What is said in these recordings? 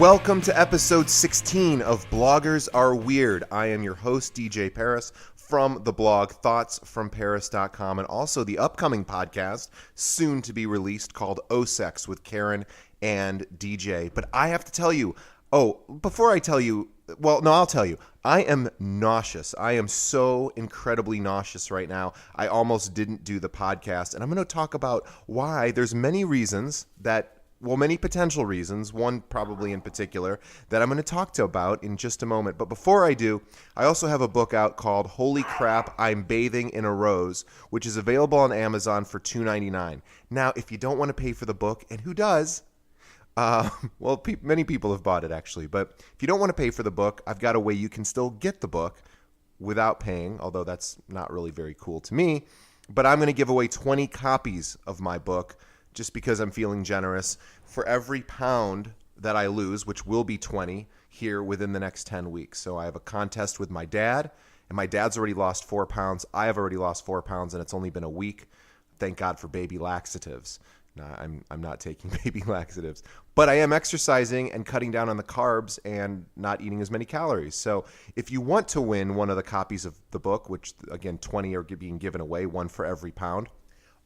Welcome to episode 16 of Bloggers Are Weird. I am your host, DJ Paris, from the blog thoughtsfromparis.com, and also the upcoming podcast, soon to be released, called O-Sex with Karen and DJ. But I have to tell you, before I tell you, I'll tell you, I am nauseous. I am so incredibly nauseous right now. I almost didn't do the podcast, and I'm going to talk about why. There's many reasons many potential reasons, one probably in particular, that I'm going to talk about in just a moment. But before I do, I also have a book out called Holy Crap, I'm Bathing in a Rose, which is available on Amazon for $2.99. Now, if you don't want to pay for the book, and who does? Many people have bought it, actually. But if you don't want to pay for the book, I've got a way you can still get the book without paying, although that's not really very cool to me. But I'm going to give away 20 copies of my book just because I'm feeling generous. For every pound that I lose, which will be 20 here within the next 10 weeks. So I have a contest with my dad, and my dad's already lost 4 pounds. I have already lost 4 pounds, and it's only been a week. Thank God for baby laxatives. No, I'm not taking baby laxatives. But I am exercising and cutting down on the carbs and not eating as many calories. So if you want to win one of the copies of the book, which, again, 20 are being given away, one for every pound,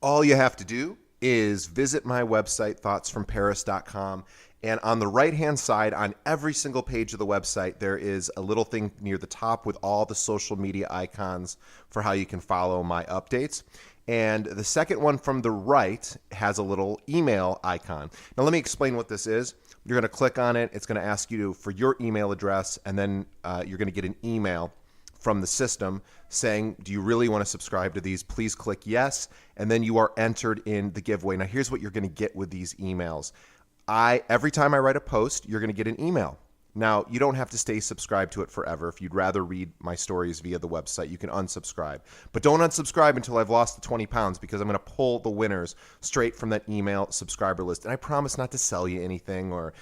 all you have to do is visit my website, thoughtsfromparis.com, and on the right-hand side, on every single page of the website, there is a little thing near the top with all the social media icons for how you can follow my updates. And the second one from the right has a little email icon. Now, let me explain what this is. You're going to click on it. It's going to ask you for your email address, and then you're going to get an email from the system saying, do you really want to subscribe to these? Please click yes, and then you are entered in the giveaway. Now, here's what you're going to get with these emails. Every time I write a post, you're going to get an email. Now, you don't have to stay subscribed to it forever. If you'd rather read my stories via the website, you can unsubscribe. But don't unsubscribe until I've lost the 20 pounds, because I'm going to pull the winners straight from that email subscriber list. And I promise not to sell you anything or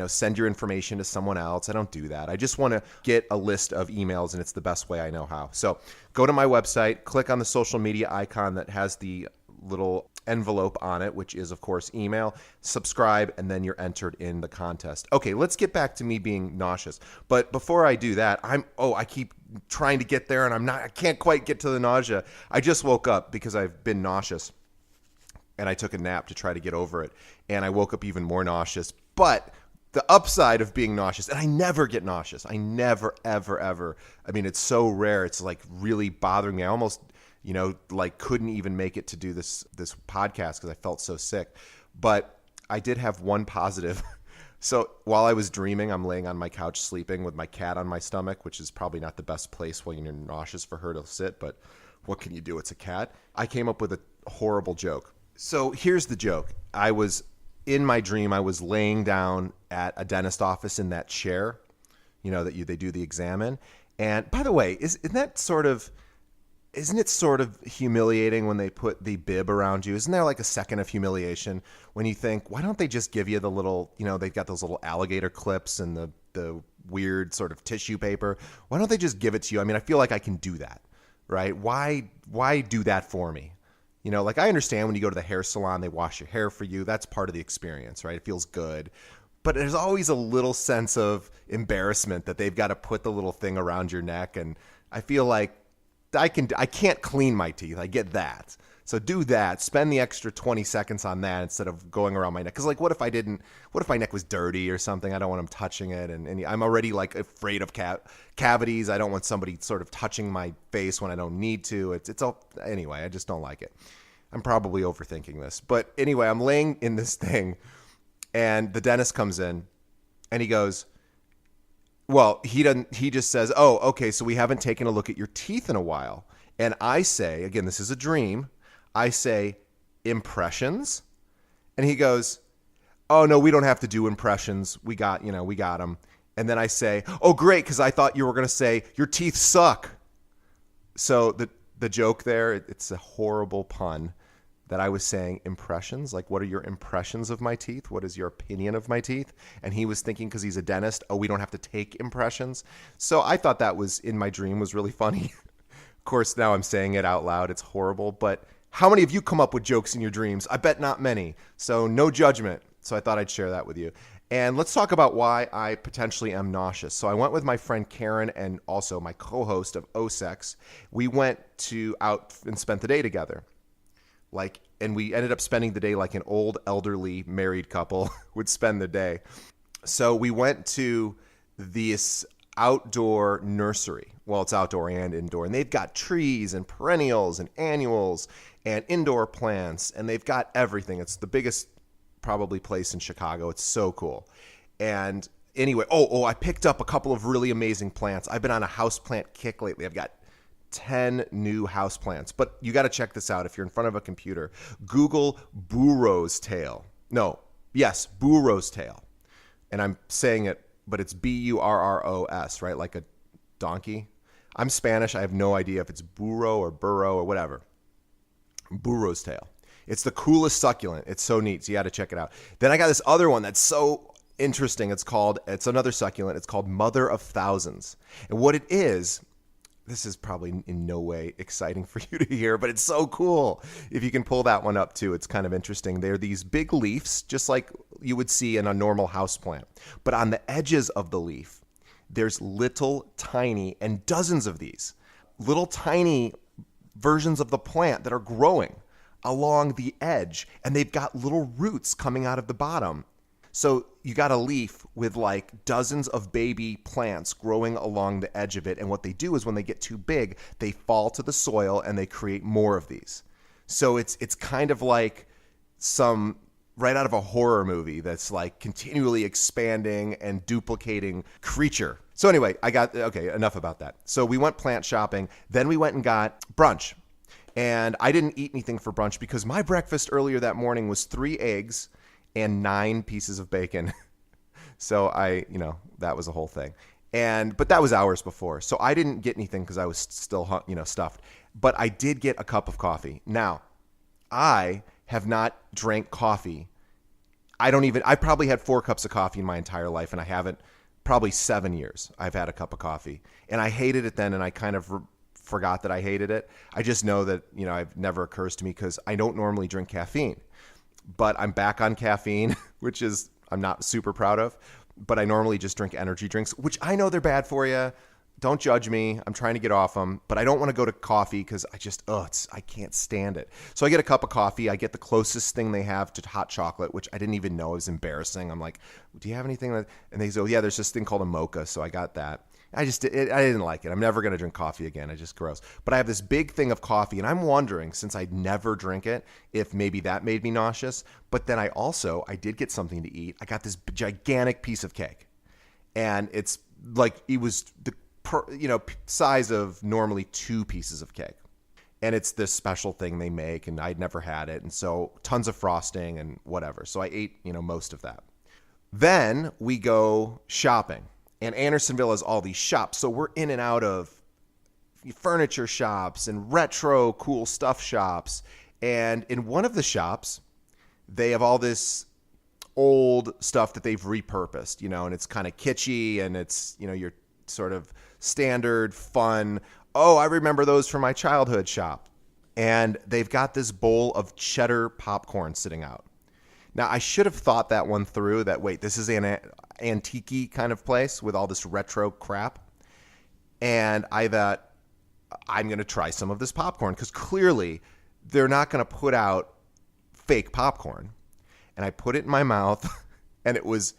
send your information to someone else. I don't do that. I just want to get a list of emails, and it's the best way I know how. So go to my website, click on the social media icon that has the little envelope on it, which is, of course, email, subscribe, and then you're entered in the contest. Okay, let's get back to me being nauseous. But before I do that, I keep trying to get there, and I can't quite get to the nausea. I just woke up because I've been nauseous, and I took a nap to try to get over it, and I woke up even more nauseous. But the upside of being nauseous, and I never get nauseous. I never, ever, ever. I mean, it's so rare. It's like really bothering me. I almost, couldn't even make it to do this podcast because I felt so sick. But I did have one positive. So while I was dreaming, I'm laying on my couch sleeping with my cat on my stomach, which is probably not the best place when you're nauseous for her to sit. But what can you do? It's a cat. I came up with a horrible joke. So here's the joke. In my dream, I was laying down at a dentist office in that chair, that they do the exam in. And by the way, isn't it sort of humiliating when they put the bib around you? Isn't there like a second of humiliation when you think, why don't they just give you the little, they've got those little alligator clips and the weird sort of tissue paper. Why don't they just give it to you? I mean, I feel like I can do that, right? Why do that for me? I understand when you go to the hair salon, they wash your hair for you. That's part of the experience, right? It feels good. But there's always a little sense of embarrassment that they've got to put the little thing around your neck. And I feel like I can't clean my teeth. I get that. So do that. Spend the extra 20 seconds on that instead of going around my neck. Because what if my neck was dirty or something? I don't want them touching it. And I'm already afraid of cavities. I don't want somebody sort of touching my face when I don't need to. Anyway, I just don't like it. I'm probably overthinking this. But anyway, I'm laying in this thing, and the dentist comes in, and he goes, well, he just says, oh, okay, so we haven't taken a look at your teeth in a while. And I say, again, this is a dream, I say, impressions? And he goes, oh, no, we don't have to do impressions. We got them. And then I say, oh, great, because I thought you were going to say, your teeth suck. So the joke there, it's a horrible pun that I was saying impressions. Like, what are your impressions of my teeth? What is your opinion of my teeth? And he was thinking, because he's a dentist, oh, we don't have to take impressions. So I thought that was, in my dream, was really funny. Of course, now I'm saying it out loud. It's horrible. But how many of you come up with jokes in your dreams? I bet not many. So no judgment. So I thought I'd share that with you. And let's talk about why I potentially am nauseous. So I went with my friend Karen and also my co-host of OSEX. We went out and spent the day together. And we ended up spending the day like an old elderly married couple would spend the day. So we went to this outdoor nursery. Well, it's outdoor and indoor. And they've got trees and perennials and annuals and indoor plants. And they've got everything. It's the biggest probably place in Chicago. It's so cool. And anyway, I picked up a couple of really amazing plants. I've been on a houseplant kick lately. I've got 10 new houseplants. But you got to check this out if you're in front of a computer. Google burro's tail. Burro's tail. And I'm saying it, but it's Burros, right? Like a donkey. I'm Spanish. I have no idea if it's burro or whatever. Burro's tail. It's the coolest succulent. It's so neat. So you got to check it out. Then I got this other one that's so interesting. It's another succulent. It's called Mother of Thousands. And what it is, this is probably in no way exciting for you to hear, but it's so cool. If you can pull that one up too, it's kind of interesting. They're these big leaves, just like you would see in a normal houseplant. But on the edges of the leaf, there's little tiny, and dozens of these, little tiny versions of the plant that are growing along the edge, and they've got little roots coming out of the bottom. So you got a leaf with like dozens of baby plants growing along the edge of it, and what they do is when they get too big, they fall to the soil and they create more of these. So it's kind of like some right out of a horror movie that's like continually expanding and duplicating creature. So anyway, enough about that. So we went plant shopping, then we went and got brunch. And I didn't eat anything for brunch because my breakfast earlier that morning was 3 eggs and 9 pieces of bacon. So that was a whole thing. But that was hours before. So I didn't get anything because I was still, stuffed. But I did get a cup of coffee. Now, I have not drank coffee. I probably had 4 cups of coffee in my entire life, and I haven't, probably 7 years I've had a cup of coffee. And I hated it then, and I kind of forgot that I hated it. I just know that, it never occurs to me because I don't normally drink caffeine. But I'm back on caffeine, which is I'm not super proud of. But I normally just drink energy drinks, which I know they're bad for you. Don't judge me. I'm trying to get off them. But I don't want to go to coffee because I can't stand it. So I get a cup of coffee. I get the closest thing they have to hot chocolate, which I didn't even know. It was embarrassing. I'm like, do you have anything? And they say, yeah, there's this thing called a mocha. So I got that. I didn't like it. I'm never going to drink coffee again. It's just gross. But I have this big thing of coffee, and I'm wondering, since I never drink it, if maybe that made me nauseous. But then I did get something to eat. I got this gigantic piece of cake, and it's like it was the size of normally 2 pieces of cake. And it's this special thing they make, and I'd never had it. And so tons of frosting and whatever. So I ate, most of that. Then we go shopping. And Andersonville has all these shops. So we're in and out of furniture shops and retro cool stuff shops. And in one of the shops, they have all this old stuff that they've repurposed, and it's kind of kitschy, and it's, your sort of standard fun. Oh, I remember those from my childhood shop. And they've got this bowl of cheddar popcorn sitting out. Now, I should have thought that one through, this is an antique kind of place with all this retro crap. And I thought, I'm going to try some of this popcorn because clearly they're not going to put out fake popcorn. And I put it in my mouth, and it was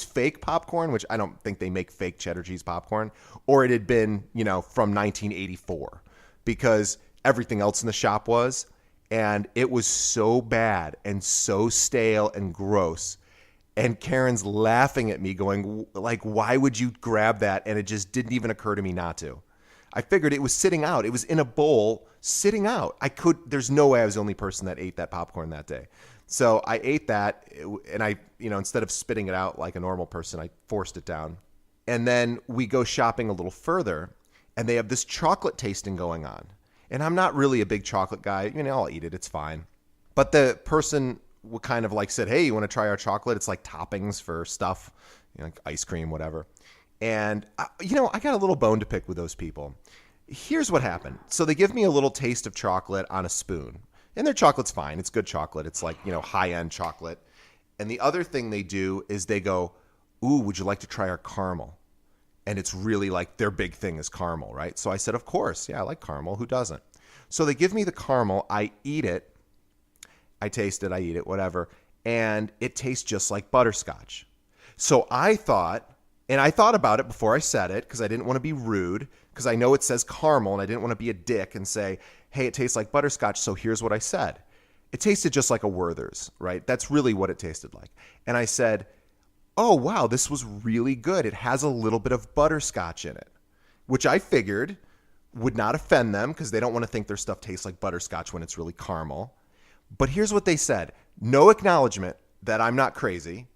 fake popcorn, which I don't think they make fake cheddar cheese popcorn, or it had been, from 1984 because everything else in the shop was. And it was so bad and so stale and gross. And Karen's laughing at me going, like, why would you grab that? And it just didn't even occur to me not to. I figured it was sitting out. It was in a bowl sitting out. There's no way I was the only person that ate that popcorn that day. So I ate that, and I, instead of spitting it out like a normal person, I forced it down. And then we go shopping a little further, and they have this chocolate tasting going on. And I'm not really a big chocolate guy. I'll eat it. It's fine. But the person kind of said, hey, you want to try our chocolate? It's like toppings for stuff, like ice cream, whatever. And, I got a little bone to pick with those people. Here's what happened. So they give me a little taste of chocolate on a spoon. And their chocolate's fine. It's good chocolate. It's like, high-end chocolate. And the other thing they do is they go, ooh, would you like to try our caramel? And it's really like their big thing is caramel, right? So I said, of course. Yeah, I like caramel. Who doesn't? So they give me the caramel. I eat it. I taste it. I eat it, whatever. And it tastes just like butterscotch. So I thought, and I thought about it before I said it because I didn't want to be rude, because I know it says caramel and I didn't want to be a dick and say, hey, it tastes like butterscotch. So here's what I said. It tasted just like a Werther's, right? That's really what it tasted like. And I said, oh, wow, this was really good. It has a little bit of butterscotch in it, which I figured would not offend them because they don't want to think their stuff tastes like butterscotch when it's really caramel. But here's what they said. No acknowledgement that I'm not crazy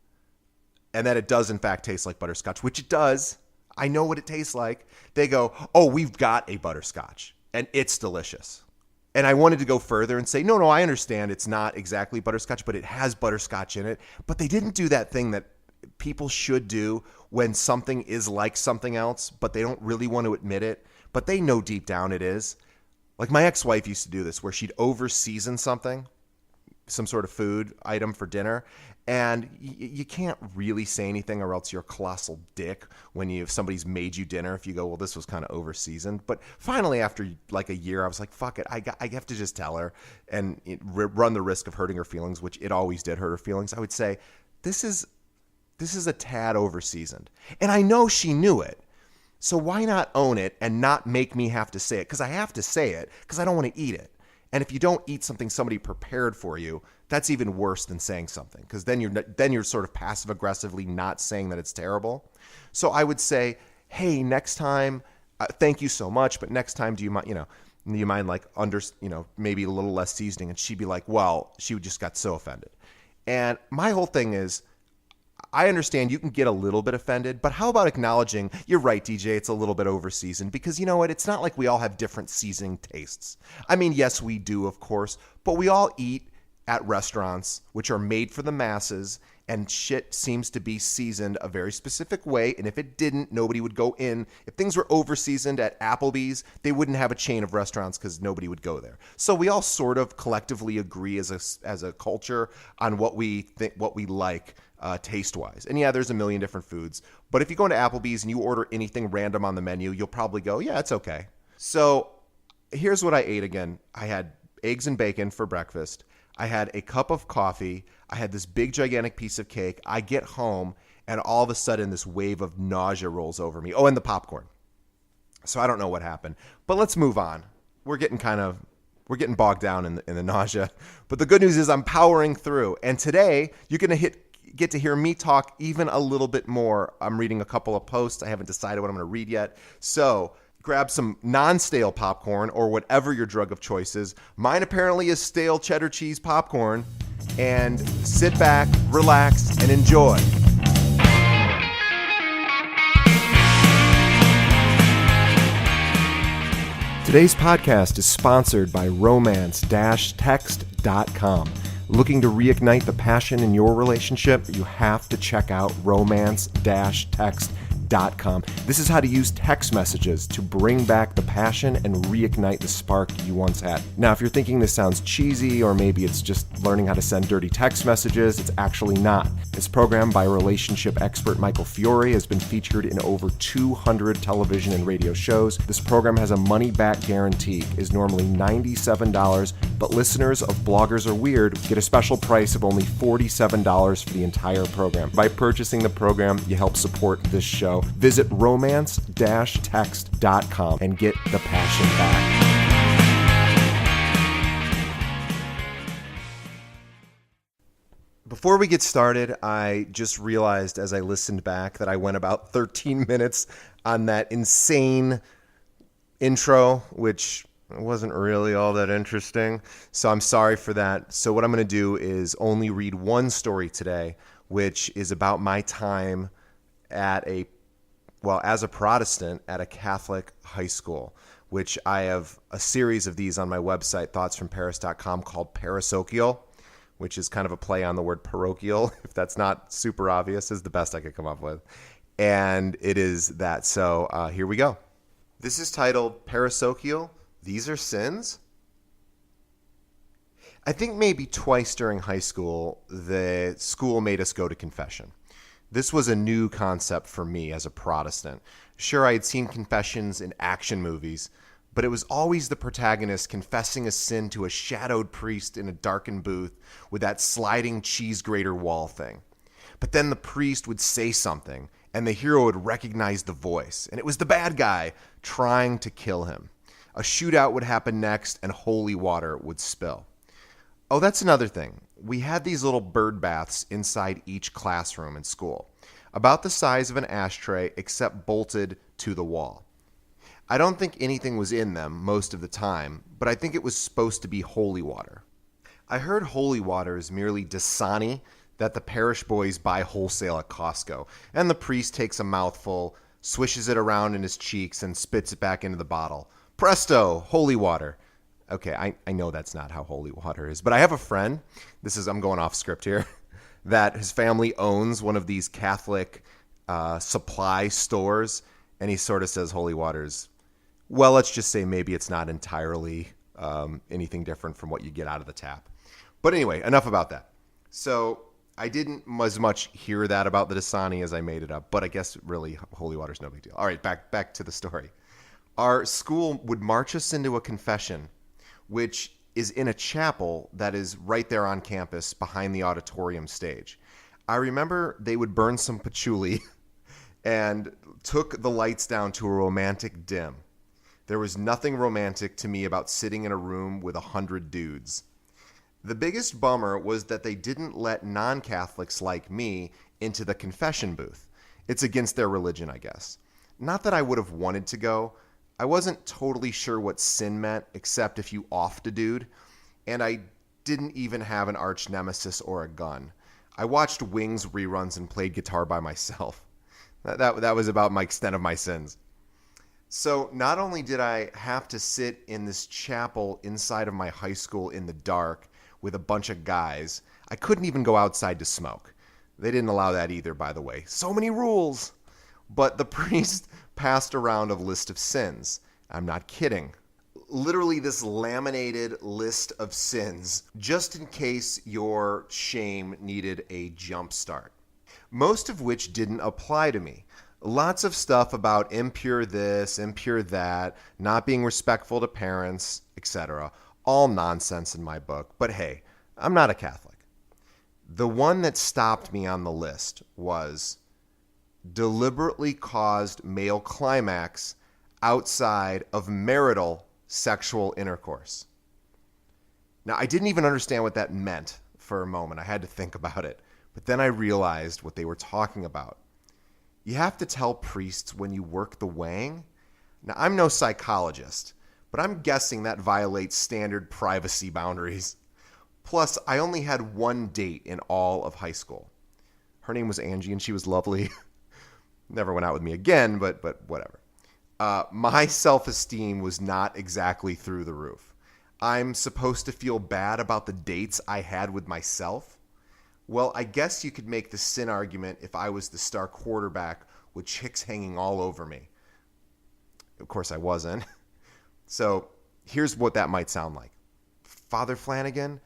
and that it does, in fact, taste like butterscotch, which it does. I know what it tastes like. They go, oh, we've got a butterscotch, and it's delicious. And I wanted to go further and say, no, I understand it's not exactly butterscotch, but it has butterscotch in it. But they didn't do that thing that people should do when something is like something else, but they don't really want to admit it, but they know deep down it is. Like my ex-wife used to do this where she'd over-season something, some sort of food item for dinner, and you can't really say anything or else you're a colossal dick if somebody's made you dinner if you go, well, this was kind of over-seasoned. But finally, after like a year, I was like, fuck it, I have to just tell her and run the risk of hurting her feelings, which it always did hurt her feelings. I would say, this is a tad over-seasoned. And I know she knew it. So why not own it and not make me have to say it? Because I have to say it because I don't want to eat it. And if you don't eat something somebody prepared for you, that's even worse than saying something, because then you're sort of passive-aggressively not saying that it's terrible. So I would say, hey, next time, thank you so much, but next time, do you mind like maybe a little less seasoning? And she'd be like, well, she just got so offended. And my whole thing is, I understand you can get a little bit offended, but how about acknowledging, you're right, DJ, it's a little bit over-seasoned, because you know what? It's not like we all have different seasoning tastes. I mean, yes, we do, of course, but we all eat at restaurants, which are made for the masses, and shit seems to be seasoned a very specific way, and if it didn't, nobody would go in. If things were over-seasoned at Applebee's, they wouldn't have a chain of restaurants because nobody would go there. So we all sort of collectively agree as a culture on what we like taste-wise. And yeah, there's a million different foods, but if you go into Applebee's and you order anything random on the menu, you'll probably go, yeah, it's okay. So here's what I ate again. I had eggs and bacon for breakfast. I had a cup of coffee. I had this big, gigantic piece of cake. I get home, and all of a sudden, this wave of nausea rolls over me. Oh, and the popcorn. So I don't know what happened. But let's move on. We're getting getting bogged down in the nausea. But the good news is I'm powering through. And today, you're going to get to hear me talk even a little bit more. I'm reading a couple of posts. I haven't decided what I'm going to read yet. So grab some non-stale popcorn or whatever your drug of choice is. Mine apparently is stale cheddar cheese popcorn. And sit back, relax, and enjoy. Today's podcast is sponsored by romance-text.com. Looking to reignite the passion in your relationship? You have to check out romance-text.com. This is how to use text messages to bring back the passion and reignite the spark you once had. Now, if you're thinking this sounds cheesy or maybe it's just learning how to send dirty text messages, it's actually not. This program by relationship expert Michael Fiore has been featured in over 200 television and radio shows. This program has a money-back guarantee, is normally $97, but listeners of Bloggers Are Weird get a special price of only $47 for the entire program. By purchasing the program, you help support this show. Visit romance-text.com and get the passion back. Before we get started, I just realized as I listened back that I went about 13 minutes on that insane intro, which wasn't really all that interesting. So I'm sorry for that. So what I'm going to do is only read one story today, which is about my time as a Protestant at a Catholic high school, which I have a series of these on my website, thoughtsfromparis.com, called Paris-Ochial, which is kind of a play on the word parochial. If that's not super obvious, is the best I could come up with. And it is that. So here we go. This is titled Paris-Ochial, These Are Sins? I think maybe twice during high school, the school made us go to confession. This was a new concept for me as a Protestant. Sure, I had seen confessions in action movies, but it was always the protagonist confessing a sin to a shadowed priest in a darkened booth with that sliding cheese grater wall thing. But then the priest would say something, and the hero would recognize the voice, and it was the bad guy trying to kill him. A shootout would happen next, and holy water would spill. Oh, that's another thing. We had these little bird baths inside each classroom in school, about the size of an ashtray except bolted to the wall. I don't think anything was in them most of the time, but I think it was supposed to be holy water. I heard holy water is merely Dasani that the parish boys buy wholesale at Costco, and the priest takes a mouthful, swishes it around in his cheeks, and spits it back into the bottle. Presto, holy water. Okay, I know that's not how holy water is, but I have a friend, I'm going off script here, that his family owns one of these Catholic supply stores, and he sort of says holy water's, well, let's just say maybe it's not entirely anything different from what you get out of the tap. But anyway, enough about that. So I didn't as much hear that about the Dasani as I made it up, but I guess really holy water's no big deal. All right, back to the story. Our school would march us into a confession, which is in a chapel that is right there on campus behind the auditorium stage. I remember they would burn some patchouli and took the lights down to a romantic dim. There was nothing romantic to me about sitting in a room with 100 dudes. The biggest bummer was that they didn't let non-Catholics like me into the confession booth. It's against their religion, I guess. Not that I would have wanted to go. I wasn't totally sure what sin meant, except if you offed a dude, and I didn't even have an arch nemesis or a gun. I watched Wings reruns and played guitar by myself. That was about my extent of my sins. So not only did I have to sit in this chapel inside of my high school in the dark with a bunch of guys, I couldn't even go outside to smoke. They didn't allow that either, by the way. So many rules. But the priest passed around a list of sins. I'm not kidding. Literally this laminated list of sins, just in case your shame needed a jump start. Most of which didn't apply to me. Lots of stuff about impure this, impure that, not being respectful to parents, etc. All nonsense in my book. But hey, I'm not a Catholic. The one that stopped me on the list was deliberately caused male climax outside of marital sexual intercourse. Now, I didn't even understand what that meant for a moment. I had to think about it. But then I realized what they were talking about. You have to tell priests when you work the wang. Now, I'm no psychologist, but I'm guessing that violates standard privacy boundaries. Plus, I only had one date in all of high school. Her name was Angie, and she was lovely. Never went out with me again, but whatever. My self-esteem was not exactly through the roof. I'm supposed to feel bad about the dates I had with myself? Well, I guess you could make the sin argument if I was the star quarterback with chicks hanging all over me. Of course, I wasn't. So here's what that might sound like. Father Flanagan,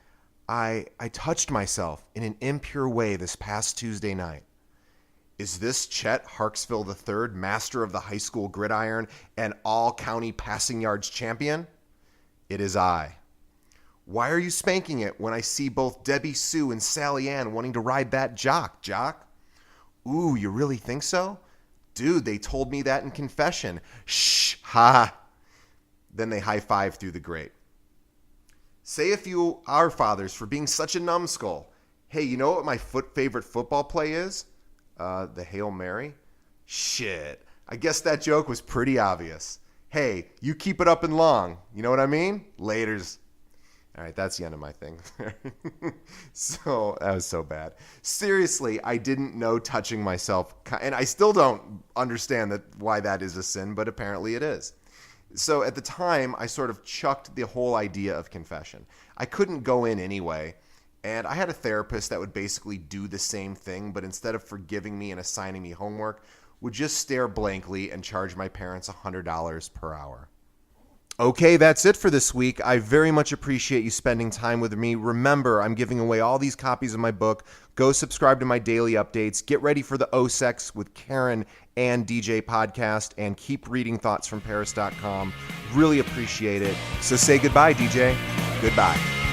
I touched myself in an impure way this past Tuesday night. Is this Chet Harksville III, master of the high school gridiron and all-county passing yards champion? It is I. Why are you spanking it when I see both Debbie Sue and Sally Ann wanting to ride that jock? Ooh, you really think so? Dude, they told me that in confession. Shh, ha. Then they high-five through the grate. Say a few Our Fathers for being such a numbskull. Hey, you know what my favorite football play is? The Hail Mary? Shit. I guess that joke was pretty obvious. Hey, you keep it up and long. You know what I mean? Laters. All right, that's the end of my thing. So, that was so bad. Seriously, I didn't know touching myself, and I still don't understand why that is a sin, but apparently it is. So at the time, I sort of chucked the whole idea of confession. I couldn't go in anyway, and I had a therapist that would basically do the same thing, but instead of forgiving me and assigning me homework, would just stare blankly and charge my parents $100 per hour. Okay, that's it for this week. I very much appreciate you spending time with me. Remember, I'm giving away all these copies of my book. Go subscribe to my daily updates. Get ready for the OSEX with Karen and DJ podcast, and keep reading thoughtsfromparis.com. Really appreciate it. So say goodbye, DJ. Goodbye.